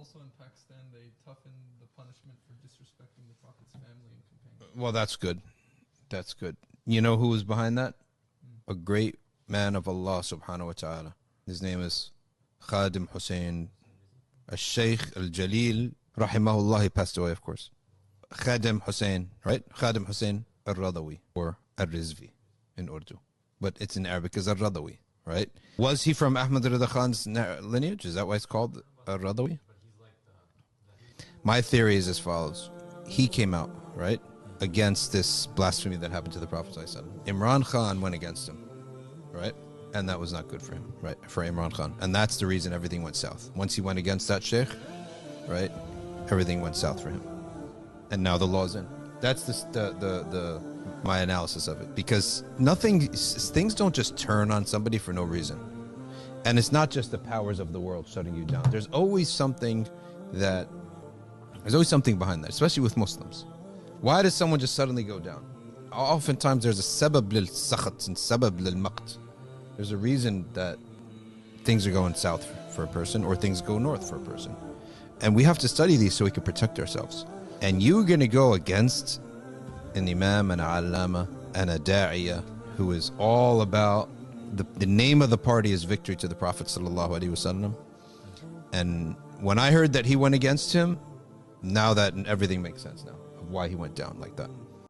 also in Pakistan they toughen the punishment for disrespecting the Prophet's family and companions. Well, that's good. That's good. You know who was behind that? A great man of Allah subhanahu wa ta'ala. His name is Khadim Hussain al-Shaykh al-Jalil rahimahullah. He passed away, of course. Khadim Hussain, right? Khadim Hussain al-Radawi, or al-Rizvi in Urdu. But it's in Arabic as al-Radawi, right? Was he from Ahmad Rida Khan's lineage? Is that why it's called al-Radawi? My theory is as follows. He came out, right, against this blasphemy that happened to the Prophet ﷺ. Imran Khan went against him, right? And that was not good for him, right? For Imran Khan. And that's the reason everything went south. Once he went against that sheikh, right, everything went south for him. And now the law's in. That's my analysis of it. Because things don't just turn on somebody for no reason. And it's not just the powers of the world shutting you down. There's always something behind that, especially with Muslims. Why does someone just suddenly go down? Oftentimes there's a sabab lil sakhat and sabab lil maqt. There's a reason that things are going south for a person or things go north for a person. And we have to study these so we can protect ourselves. And you're going to go against an imam, an allama, and a da'iyah who is all about the name of the party is victory to the Prophet sallallahu alaihi wasallam. And when I heard that he went against him, now that everything makes sense now of why he went down like that.